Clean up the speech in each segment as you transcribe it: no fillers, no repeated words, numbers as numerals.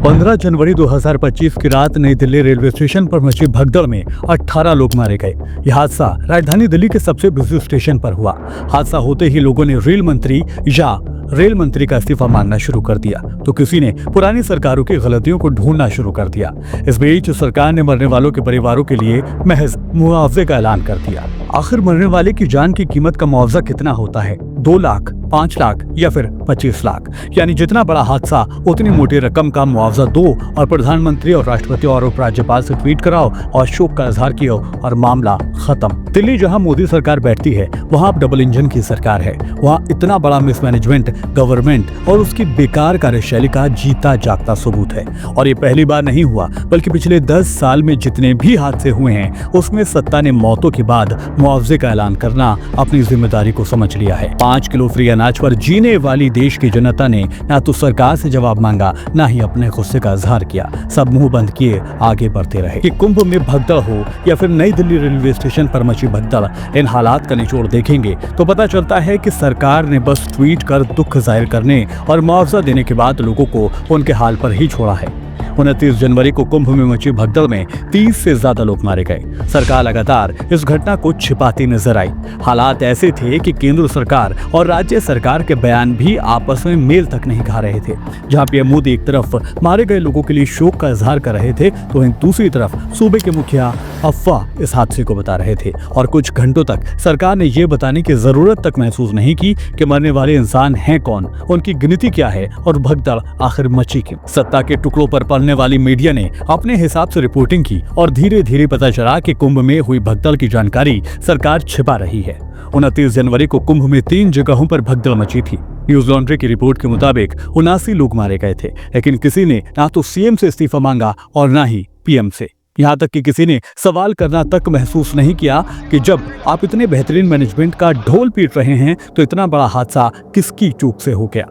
15 जनवरी 2025 की रात नई दिल्ली रेलवे स्टेशन पर मची भगदड़ में 18 लोग मारे गए। यह हादसा राजधानी दिल्ली के सबसे बिजी स्टेशन पर हुआ। हादसा होते ही लोगों ने रेल मंत्री का इस्तीफा मांगना शुरू कर दिया, तो किसी ने पुरानी सरकारों की गलतियों को ढूंढना शुरू कर दिया। इस बीच सरकार ने मरने वालों के परिवारों के लिए महज मुआवजे का ऐलान कर दिया। आखिर मरने वाले की जान की कीमत का मुआवजा कितना होता है? 2 लाख, 5 लाख या फिर 25 लाख? यानी जितना बड़ा हादसा उतनी मोटी रकम का मुआवजा दो और प्रधानमंत्री और राष्ट्रपति और उपराज्यपाल से ट्वीट कराओ और शोक का इजहार किया और मामला खत्म। दिल्ली जहां मोदी सरकार बैठती है वहां अब डबल इंजन की सरकार है। वहां इतना बड़ा मिसमैनेजमेंट गवर्नमेंट और उसकी बेकार कार्यशैली का जीता जागता सबूत है। और ये पहली बार नहीं हुआ, बल्कि पिछले 10 साल में जितने भी हादसे हुए हैं उसमें सत्ता ने मौतों के बाद मुआवजे का ऐलान करना अपनी जिम्मेदारी को समझ लिया है। 5 किलो फ्री अनाज पर जीने वाली देश की जनता ने ना तो सरकार से जवाब मांगा, ना ही अपने गुस्से का इजहार किया। सब मुंह बंद किए आगे बढ़ते रहे। कि कुंभ में भगदड़ हो या फिर नई दिल्ली रेलवे स्टेशन पर मची भगदड़, इन हालात का निचोड़ देखेंगे तो पता चलता है कि सरकार ने बस ट्वीट कर दुख जाहिर करने और मुआवजा देने के बाद लोगों को उनके हाल पर ही छोड़ा है। 29 जनवरी को कुंभ में मची भगदड़ में 30 से ज्यादा लोग मारे गए। सरकार लगातार इस घटना को छिपाती नजर आई। हालात ऐसे थे कि केंद्र सरकार और राज्य सरकार के बयान भी आपस में मेल तक नहीं खा रहे थे। जहां पीएम मोदी एक तरफ मारे गए लोगों के लिए शोक का इजहार कर रहे थे, तो वहीं दूसरी तरफ सूबे के मुखिया अफवाह इस हादसे को बता रहे थे। और कुछ घंटों तक सरकार ने यह बताने की जरूरत तक महसूस नहीं की कि मरने वाले इंसान हैं कौन, उनकी गिनती क्या है और भगदड़ आखिर मची क्यों। सत्ता के टुकड़ों पर पलने वाली मीडिया ने अपने हिसाब से रिपोर्टिंग की और धीरे धीरे पता चला कि कुंभ में हुई भगदड़ की जानकारी सरकार छिपा रही है। 29 जनवरी को कुंभ में 3 जगहों पर भगदड़ मची थी। न्यूज लॉन्ड्री की रिपोर्ट के मुताबिक 79 लोग मारे गए थे, लेकिन किसी ने ना तो सीएम से इस्तीफा मांगा और ना ही पीएम से। यहाँ तक कि किसी ने सवाल करना तक महसूस नहीं किया कि जब आप इतने बेहतरीन मैनेजमेंट का ढोल पीट रहे हैं तो इतना बड़ा हादसा किसकी चूक से हो गया।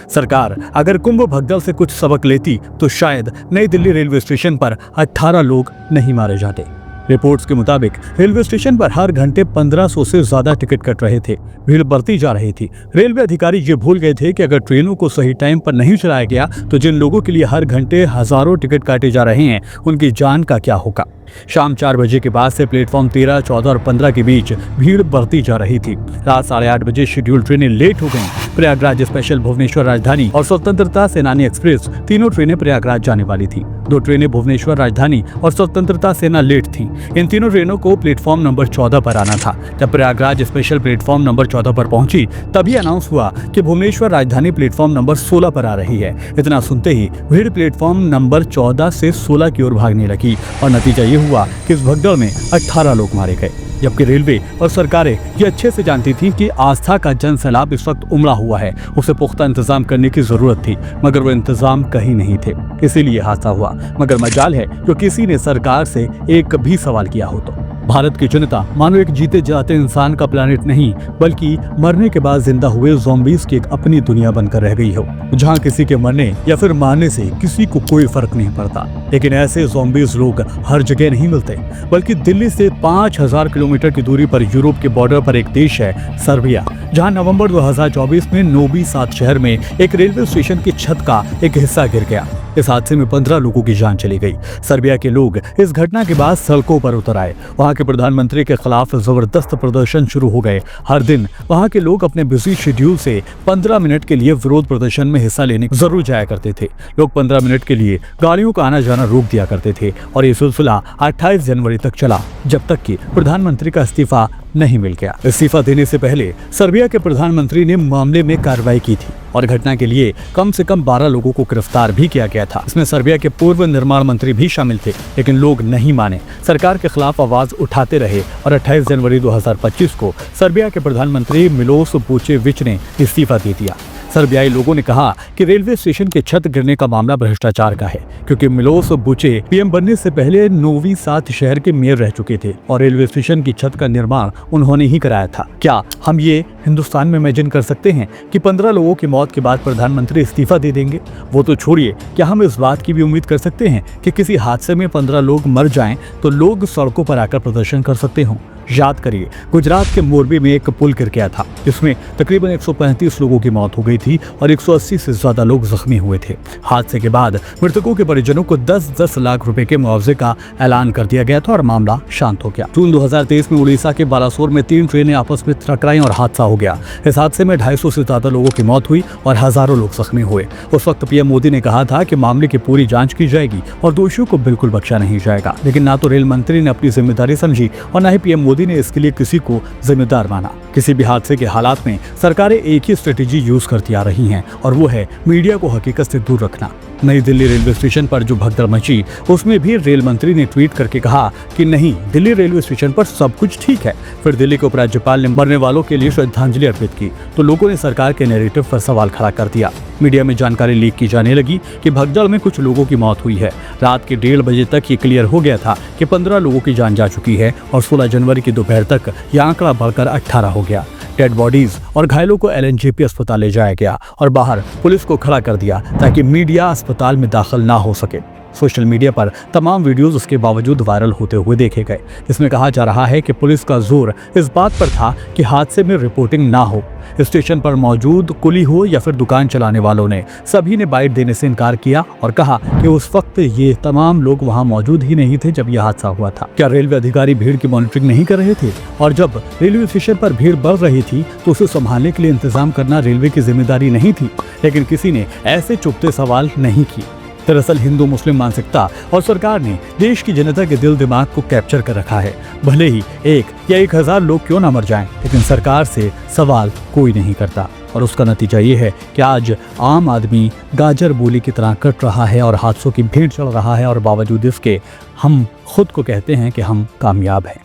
सरकार अगर कुंभ भगदड़ से कुछ सबक लेती तो शायद नई दिल्ली रेलवे स्टेशन पर 18 लोग नहीं मारे जाते। रिपोर्ट्स के मुताबिक रेलवे स्टेशन पर हर घंटे 1500 से ज्यादा टिकट कट रहे थे। भीड़ बढ़ती जा रही थी। रेलवे अधिकारी ये भूल गए थे कि अगर ट्रेनों को सही टाइम पर नहीं चलाया गया तो जिन लोगों के लिए हर घंटे हजारों टिकट काटे जा रहे हैं उनकी जान का क्या होगा। शाम 4 बजे के बाद से प्लेटफॉर्म 13, 14 और 15 के बीच भीड़ बढ़ती जा रही थी। रात 8:30 बजे शेड्यूल ट्रेनें लेट हो गईं। प्रयागराज स्पेशल, भुवनेश्वर राजधानी और स्वतंत्रता सेनानी एक्सप्रेस तीनों ट्रेनें प्रयागराज जाने वाली थी। 2 ट्रेनें भुवनेश्वर राजधानी और स्वतंत्रता सेना लेट थीं। इन तीनों ट्रेनों को प्लेटफॉर्म नंबर 14 पर आना था। जब प्रयागराज स्पेशल प्लेटफॉर्म नंबर 14 पर पहुंची तभी अनाउंस हुआ कि भुवनेश्वर राजधानी प्लेटफॉर्म नंबर 16 पर आ रही है। इतना सुनते ही भीड़ प्लेटफॉर्म नंबर 14 से 16 की ओर भागने लगी और नतीजा ये हुआ कि इस भगदड़ में 18 लोग मारे गए। जबकि रेलवे और सरकारें ये अच्छे से जानती थी कि आस्था का जन सैलाब इस वक्त उमड़ा हुआ है, उसे पुख्ता इंतजाम करने की जरूरत थी, मगर वो इंतजाम कहीं नहीं थे। इसीलिए हादसा हुआ। मगर मजाल है जो किसी ने सरकार से एक भी सवाल किया हो तो। भारत की जनता मानो एक जीते जाते इंसान का प्लेनेट नहीं, बल्कि मरने के बाद जिंदा हुए ज़ॉम्बीज़ की एक अपनी दुनिया बनकर रह गई हो, जहां किसी के मरने या फिर मारने से किसी को कोई फर्क नहीं पड़ता। लेकिन ऐसे ज़ॉम्बीज़ लोग हर जगह नहीं मिलते, बल्कि दिल्ली से 5000 किलोमीटर की दूरी पर यूरोप के बॉर्डर पर एक देश है सर्बिया, जहां नवंबर 2024 में नोवी साद शहर में एक रेलवे स्टेशन की छत का एक हिस्सा गिर गया। इस हादसे में 15 लोगों की जान चली गई। सर्बिया के लोग इस घटना के बाद सड़कों पर उतर आए। वहां के प्रधानमंत्री के खिलाफ जबरदस्त प्रदर्शन शुरू हो गए। हर दिन वहां के लोग अपने बिजी शेड्यूल से 15 मिनट के लिए विरोध प्रदर्शन में हिस्सा लेने जरूर जाया करते थे। लोग 15 मिनट के लिए गाड़ियों का आना जाना रोक दिया करते थे और ये सिलसिला 28 जनवरी तक चला, जब तक कि प्रधानमंत्री का इस्तीफा नहीं मिल गया। इस्तीफा देने से पहले सर्बिया के प्रधानमंत्री ने मामले में कार्रवाई की थी और घटना के लिए कम से कम 12 लोगों को गिरफ्तार भी किया गया था। इसमें सर्बिया के पूर्व निर्माण मंत्री भी शामिल थे, लेकिन लोग नहीं माने, सरकार के खिलाफ आवाज उठाते रहे और 28 जनवरी 2025 को सर्बिया के प्रधानमंत्री मिलोस वुचेविच ने इस्तीफा दे दिया। सर्बियाई लोगों ने कहा कि रेलवे स्टेशन के छत गिरने का मामला भ्रष्टाचार का है, क्योंकि मिलोस वुचे पीएम बनने से पहले नोवी साद शहर के मेयर रह चुके थे और रेलवे स्टेशन की छत का निर्माण उन्होंने ही कराया था। क्या हम ये हिंदुस्तान में इमेजिन कर सकते हैं कि 15 लोगों की मौत के बाद प्रधानमंत्री इस्तीफा दे देंगे? वो तो छोड़िए, क्या हम इस बात की भी उम्मीद कर सकते हैं कि किसी हादसे में 15 लोग मर जाएं तो लोग सड़कों पर आकर प्रदर्शन कर सकते हों? याद करिए, गुजरात के मोरबी में एक पुल गिर गया था जिसमें तकरीबन 135 लोगों की मौत हो गई थी और 180 से ज्यादा लोग जख्मी हुए थे। हादसे के बाद मृतकों के परिजनों को 10-10 लाख रुपए के मुआवजे का ऐलान कर दिया गया था और मामला शांत हो गया। जून 2023 में उड़ीसा के बालासोर में 3 ट्रेनें आपस में टकराई और हादसा हो गया। इस हादसे में 250 से ज्यादा लोगों की मौत हुई और हजारों लोग जख्मी हुए। उस वक्त पीएम मोदी ने कहा था कि मामले की पूरी जांच की जाएगी और दोषियों को बिल्कुल बख्शा नहीं जाएगा, लेकिन ना तो रेल मंत्री ने अपनी जिम्मेदारी समझी और न ही पीएम मोदी ने इसके लिए किसी को जिम्मेदार माना। किसी भी हादसे के हालात में सरकारें एक ही स्ट्रेटेजी यूज करती आ रही हैं और वो है मीडिया को हकीकत से दूर रखना। नई दिल्ली रेलवे स्टेशन पर जो भगदड़ मची, उसमें भी रेल मंत्री ने ट्वीट करके कहा कि नहीं, दिल्ली रेलवे स्टेशन पर सब कुछ ठीक है। फिर दिल्ली के उपराज्यपाल ने मरने वालों के लिए श्रद्धांजलि अर्पित की तो लोगों ने सरकार के नैरेटिव पर सवाल खड़ा कर दिया। मीडिया में जानकारी लीक की जाने लगी कि भगदड़ में कुछ लोगों की मौत हुई है। रात के 1:30 बजे तक ये क्लियर हो गया था कि 15 लोगों की जान जा चुकी है और 16 जनवरी की दोपहर तक यह आंकड़ा बढ़कर 18 हो गया। डेड बॉडीज और घायलों को LNJP अस्पताल ले जाया गया और बाहर पुलिस को खड़ा कर दिया ताकि मीडिया अस्पताल में दाखिल ना हो सके। सोशल मीडिया पर तमाम वीडियोस उसके बावजूद वायरल होते हुए देखे गए, जिसमें कहा जा रहा है कि पुलिस का जोर इस बात पर था कि हादसे में रिपोर्टिंग ना हो। स्टेशन पर मौजूद कुली हो या फिर दुकान चलाने वालों ने सभी ने बाइट देने से इनकार किया और कहा कि उस वक्त ये तमाम लोग वहां मौजूद ही नहीं थे जब यह हादसा हुआ था। क्या रेलवे अधिकारी भीड़ की मॉनिटरिंग नहीं कर रहे थे? और जब रेलवे स्टेशन पर भीड़ बढ़ रही थी तो उसे संभालने के लिए इंतजाम करना रेलवे की जिम्मेदारी नहीं थी? लेकिन किसी ने ऐसे चुपते सवाल नहीं किए। दरअसल हिंदू मुस्लिम मानसिकता और सरकार ने देश की जनता के दिल दिमाग को कैप्चर कर रखा है। भले ही 1 या 1000 लोग क्यों ना मर जाएं, लेकिन सरकार से सवाल कोई नहीं करता और उसका नतीजा ये है कि आज आम आदमी गाजर मूली की तरह कट रहा है और हादसों की भीड़ चढ़ रहा है और बावजूद इसके हम खुद को कहते हैं कि हम कामयाब हैं।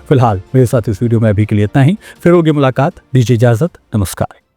फिलहाल मेरे साथ इस वीडियो में अभी के लिए इतना ही। फिर होगी मुलाकात। दीजिए इजाजत। नमस्कार।